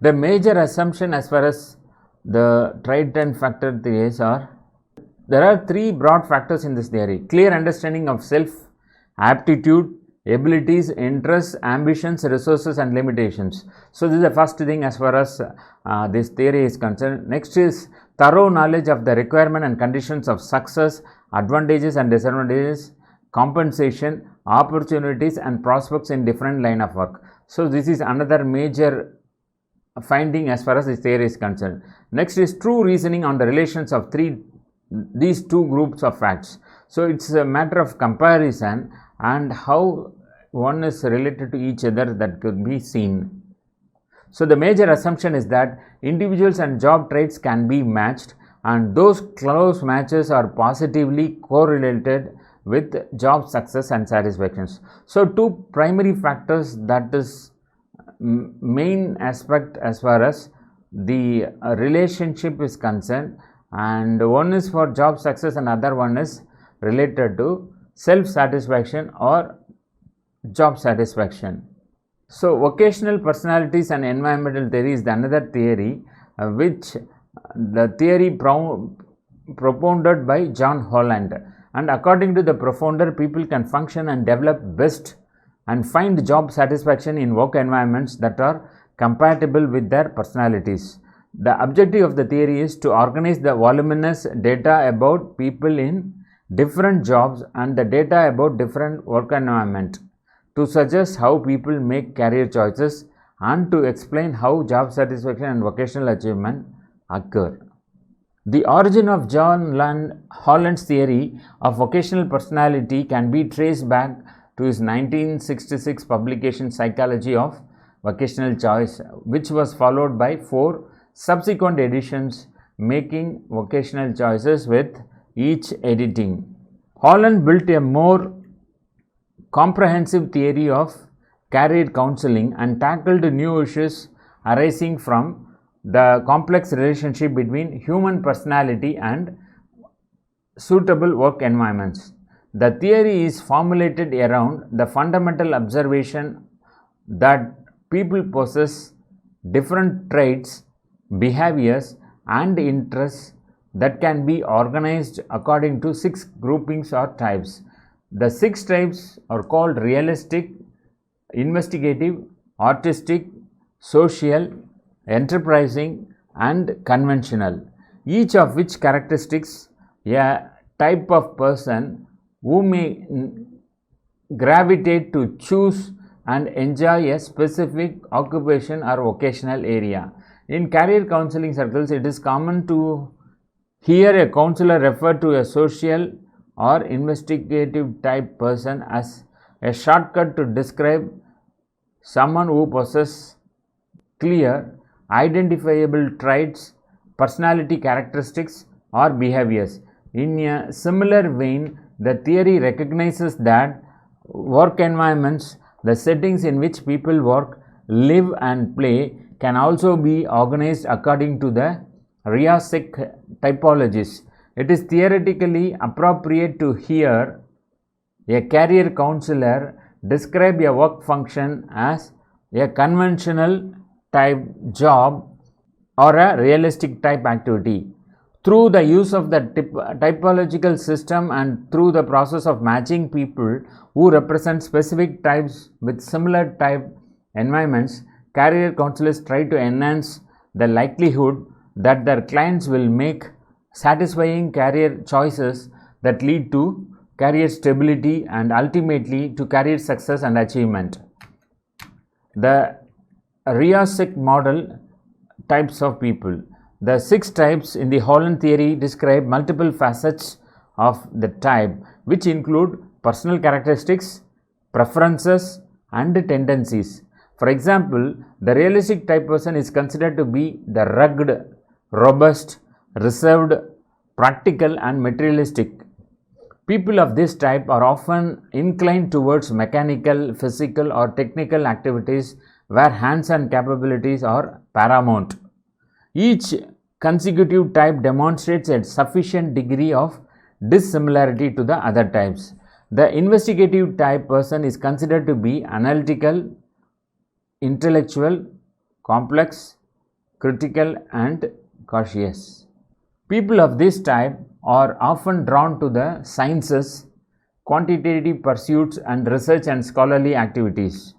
The major assumption as far as the Triton factor theories are, there are three broad factors in this theory: clear understanding of self, aptitude, abilities, interests, ambitions, resources and limitations. So this is the first thing as far as this theory is concerned. Next is thorough knowledge of the requirement and conditions of success, advantages and disadvantages, compensation, opportunities and prospects in different line of work. So this is another major finding as far as this theory is concerned. Next is true reasoning on the relations of these two groups of facts. So it's a matter of comparison and how one is related to each other that could be seen. So the major assumption is that individuals and job traits can be matched, and those close matches are positively correlated with job success and satisfactions. So two primary factors, that is main aspect as far as the relationship is concerned, and one is for job success and other one is related to self satisfaction or job satisfaction. So vocational personalities and environmental theory is the another theory which the theory propounded by John Holland, and according to the profounder, people can function and develop best and find job satisfaction in work environments that are compatible with their personalities. The objective of the theory is to organize the voluminous data about people in different jobs and the data about different work environment, to suggest how people make career choices and to explain how job satisfaction and vocational achievement occur. The origin of John Holland's theory of vocational personality can be traced back to his 1966 publication Psychology of Vocational Choice, which was followed by 4 subsequent editions making vocational choices with each editing. Holland built a more comprehensive theory of career counseling and tackled new issues arising from the complex relationship between human personality and suitable work environments. The theory is formulated around the fundamental observation that people possess different traits, behaviors and interests that can be organized according to 6 groupings or types. The 6 types are called realistic, investigative, artistic, social, enterprising and conventional, each of which characteristics a type of person who may gravitate to choose and enjoy a specific occupation or vocational area. In career counseling circles, it is common to hear a counselor refer to a social or investigative type person as a shortcut to describe someone who possesses clear, identifiable traits, personality characteristics or behaviors. In a similar vein, the theory recognizes that work environments, the settings in which people work, live and play, can also be organized according to the Rorschach typologies. It is theoretically appropriate to hear a career counselor describe a work function as a conventional type job or a realistic type activity. Through the use of the typological system and through the process of matching people who represent specific types with similar type environments, career counselors try to enhance the likelihood that their clients will make satisfying career choices that lead to career stability and ultimately to career success and achievement. The Rorschach model types of people. The 6 types in the Holland theory describe multiple facets of the type, which include personal characteristics, preferences and tendencies. For example, the realistic type person is considered to be the rugged, robust, reserved, practical and materialistic. People of this type are often inclined towards mechanical, physical or technical activities where hands-on capabilities are paramount. Each consecutive type demonstrates a sufficient degree of dissimilarity to the other types. The investigative type person is considered to be analytical, intellectual, complex, critical, and cautious. People of this type are often drawn to the sciences, quantitative pursuits, and research and scholarly activities.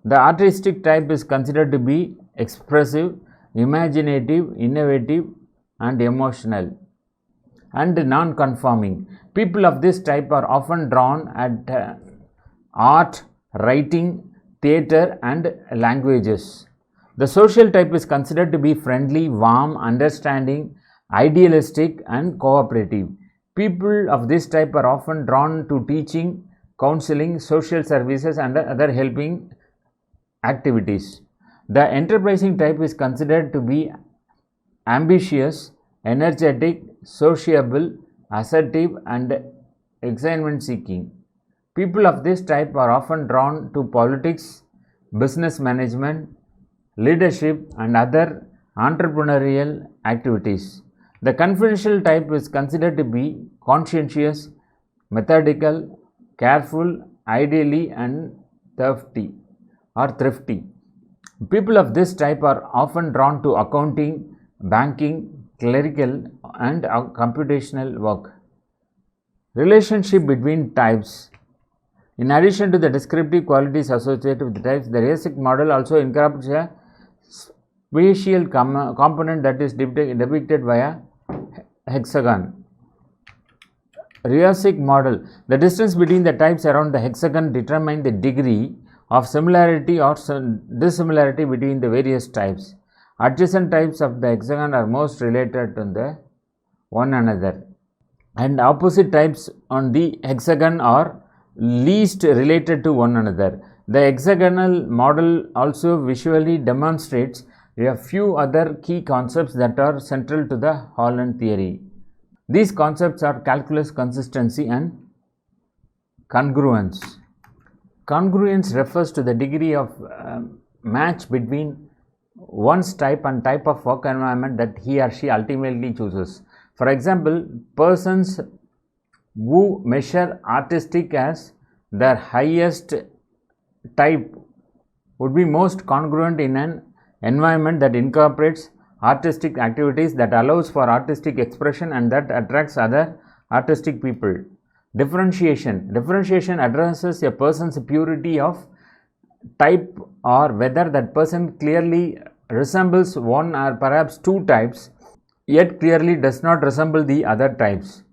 The artistic type is considered to be expressive, imaginative, innovative, and emotional, and non-conforming. People of this type are often drawn at art, writing, theatre, and languages. The social type is considered to be friendly, warm, understanding, idealistic, and cooperative. People of this type are often drawn to teaching, counseling, social services, and other helping activities. The enterprising type is considered to be ambitious, energetic, sociable, assertive, and excitement seeking. People of this type are often drawn to politics, business management, leadership, and other entrepreneurial activities. The confidential type is considered to be conscientious, methodical, careful, ideally, and thrifty. People of this type are often drawn to accounting, banking, clerical, and computational work. Relationship between types. In addition to the descriptive qualities associated with the types, the Rhetoric model also incorporates a spatial component that is depicted by a hexagon. Rhetoric model. The distance between the types around the hexagon determines the degree of similarity or dissimilarity between the various types. Adjacent types of the hexagon are most related to one another, and opposite types on the hexagon are least related to one another. The hexagonal model also visually demonstrates a few other key concepts that are central to the Holland theory. These concepts are calculus, consistency, and congruence. Congruence refers to the degree of match between one's type and type of work environment that he or she ultimately chooses. For example, persons who measure artistic as their highest type would be most congruent in an environment that incorporates artistic activities, that allows for artistic expression, and that attracts other artistic people. Differentiation. Differentiation addresses a person's purity of type, or whether that person clearly resembles one or perhaps two types, yet clearly does not resemble the other types.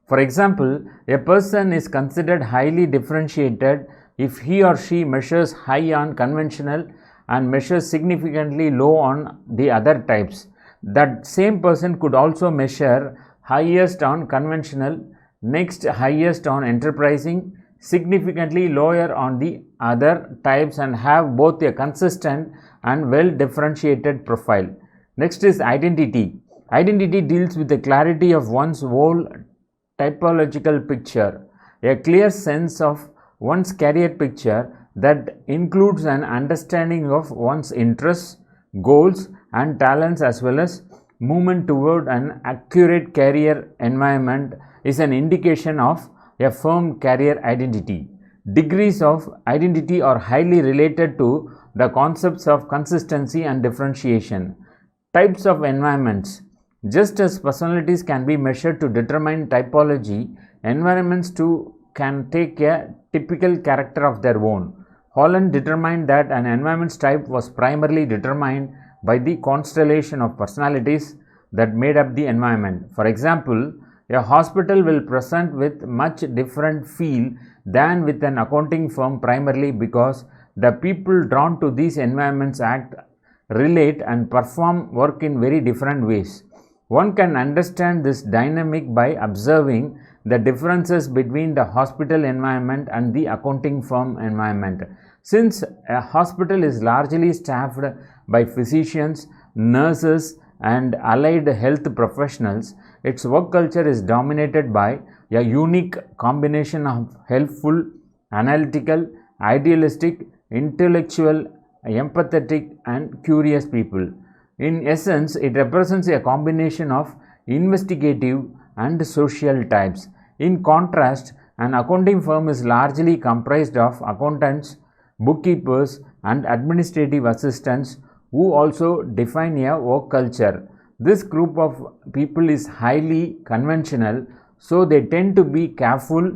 For example, a person is considered highly differentiated if he or she measures high on conventional and measures significantly low on the other types. That same person could also measure highest on conventional, next highest on enterprising, significantly lower on the other types, and have both a consistent and well differentiated profile. Next is identity. Identity deals with the clarity of one's whole typological picture, a clear sense of one's career picture that includes an understanding of one's interests, goals, and talents, as well as movement toward an accurate career environment, is an indication of a firm career identity. Degrees of identity are highly related to the concepts of consistency and differentiation. Types of environments. Just as personalities can be measured to determine typology, environments too can take a typical character of their own. Holland determined that an environment's type was primarily determined by the constellation of personalities that made up the environment. For example, a hospital will present with much different feel than with an accounting firm, primarily because the people drawn to these environments act, relate, and perform work in very different ways. One can understand this dynamic by observing the differences between the hospital environment and the accounting firm environment. Since a hospital is largely staffed by physicians, nurses, and allied health professionals, its work culture is dominated by a unique combination of helpful, analytical, idealistic, intellectual, empathetic, and curious people. In essence, it represents a combination of investigative and social types. In contrast, an accounting firm is largely comprised of accountants, bookkeepers, and administrative assistants who also define a work culture. This group of people is highly conventional, so they tend to be careful,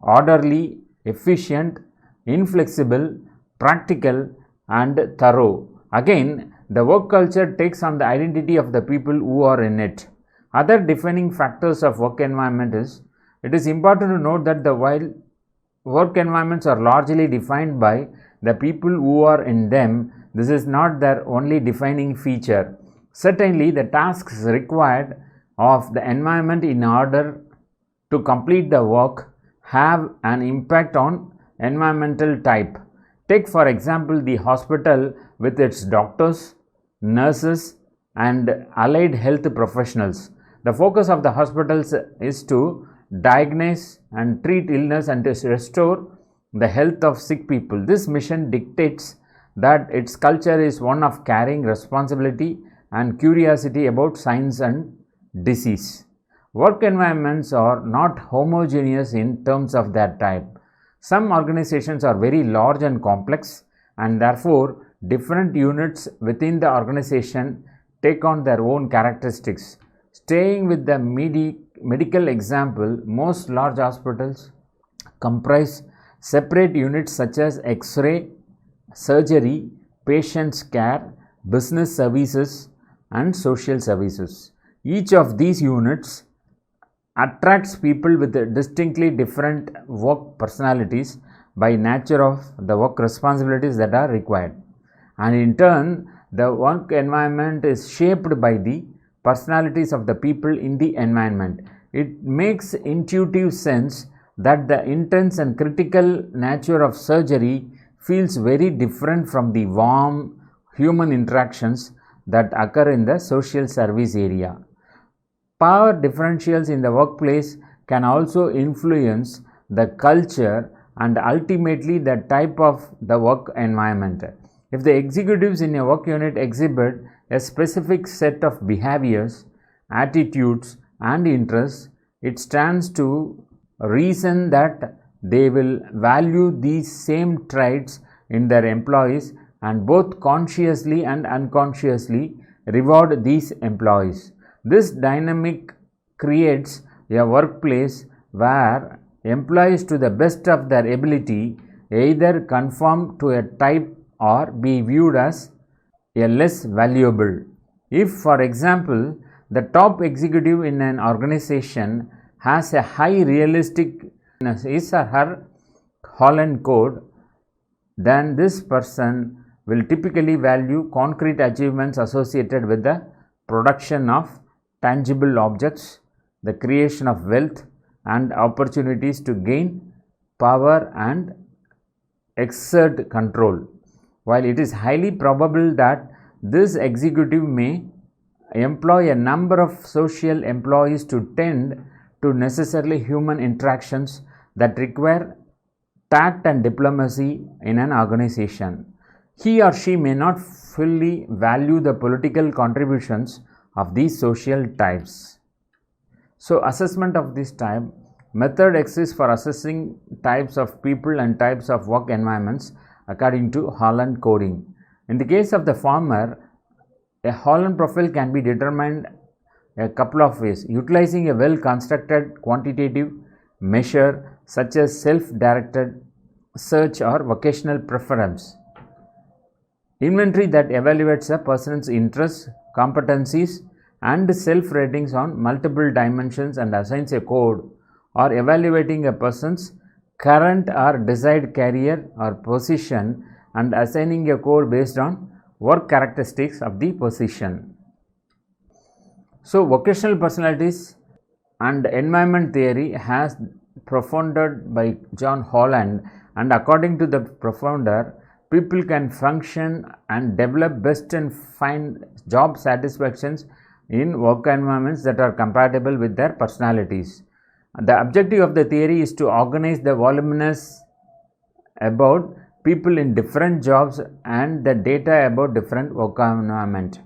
orderly, efficient, inflexible, practical, and thorough. Again, the work culture takes on the identity of the people who are in it. Other defining factors of work environment is, it is important to note that while work environments are largely defined by the people who are in them, this is not their only defining feature. Certainly, the tasks required of the environment in order to complete the work have an impact on environmental type. Take for example the hospital with its doctors, nurses, and allied health professionals. The focus of the hospitals is to diagnose and treat illness and to restore the health of sick people. This mission dictates that its culture is one of carrying responsibility and curiosity about science and disease. Work environments are not homogeneous in terms of their type. Some organizations are very large and complex, and therefore different units within the organization take on their own characteristics. Staying with the medical example, most large hospitals comprise separate units such as X-ray, surgery, patients care, business services, and social services. Each of these units attracts people with distinctly different work personalities by nature of the work responsibilities that are required. And in turn, the work environment is shaped by the personalities of the people in the environment. It makes intuitive sense that the intense and critical nature of surgery feels very different from the warm human interactions that occur in the social service area. Power differentials in the workplace can also influence the culture and ultimately the type of the work environment. If the executives in a work unit exhibit a specific set of behaviors, attitudes, and interests, it stands to reason that they will value these same traits in their employees and both consciously and unconsciously reward these employees. This dynamic creates a workplace where employees, to the best of their ability, either conform to a type or be viewed as a less valuable. If, for example, the top executive in an organization has a high realistic his or her Holland code, then this person will typically value concrete achievements associated with the production of tangible objects, the creation of wealth, and opportunities to gain power and exert control. While it is highly probable that this executive may employ a number of social employees to tend to necessarily human interactions that require tact and diplomacy in an organization, he or she may not fully value the political contributions of these social types. So, assessment of this type method exists for assessing types of people and types of work environments according to Holland coding. In the case of the former, a Holland profile can be determined a couple of ways, utilizing a well constructed quantitative measure such as self-directed search or vocational preference, inventory that evaluates a person's interests, competencies, and self-ratings on multiple dimensions and assigns a code, or evaluating a person's current or desired career or position and assigning a code based on work characteristics of the position. So, vocational personalities and environment theory has propounded by John Holland, and according to the propounder, people can function and develop best and find job satisfactions in work environments that are compatible with their personalities. The objective of the theory is to organize the voluminous about people in different jobs and the data about different work environment,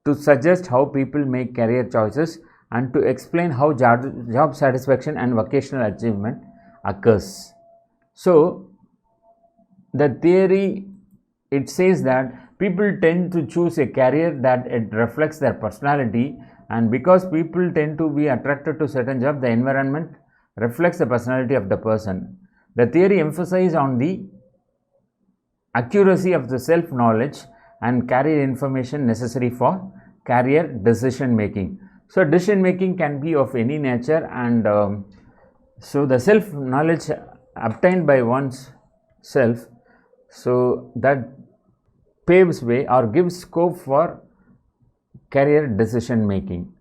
to suggest how people make career choices and to explain how job satisfaction and vocational achievement occurs. So, the theory, it says that people tend to choose a career that it reflects their personality, and because people tend to be attracted to certain job, the environment reflects the personality of the person. The theory emphasizes on the accuracy of the self knowledge and career information necessary for career decision making. So decision making can be of any nature, and so the self knowledge obtained by one's self, so that paves way or gives scope for career decision making.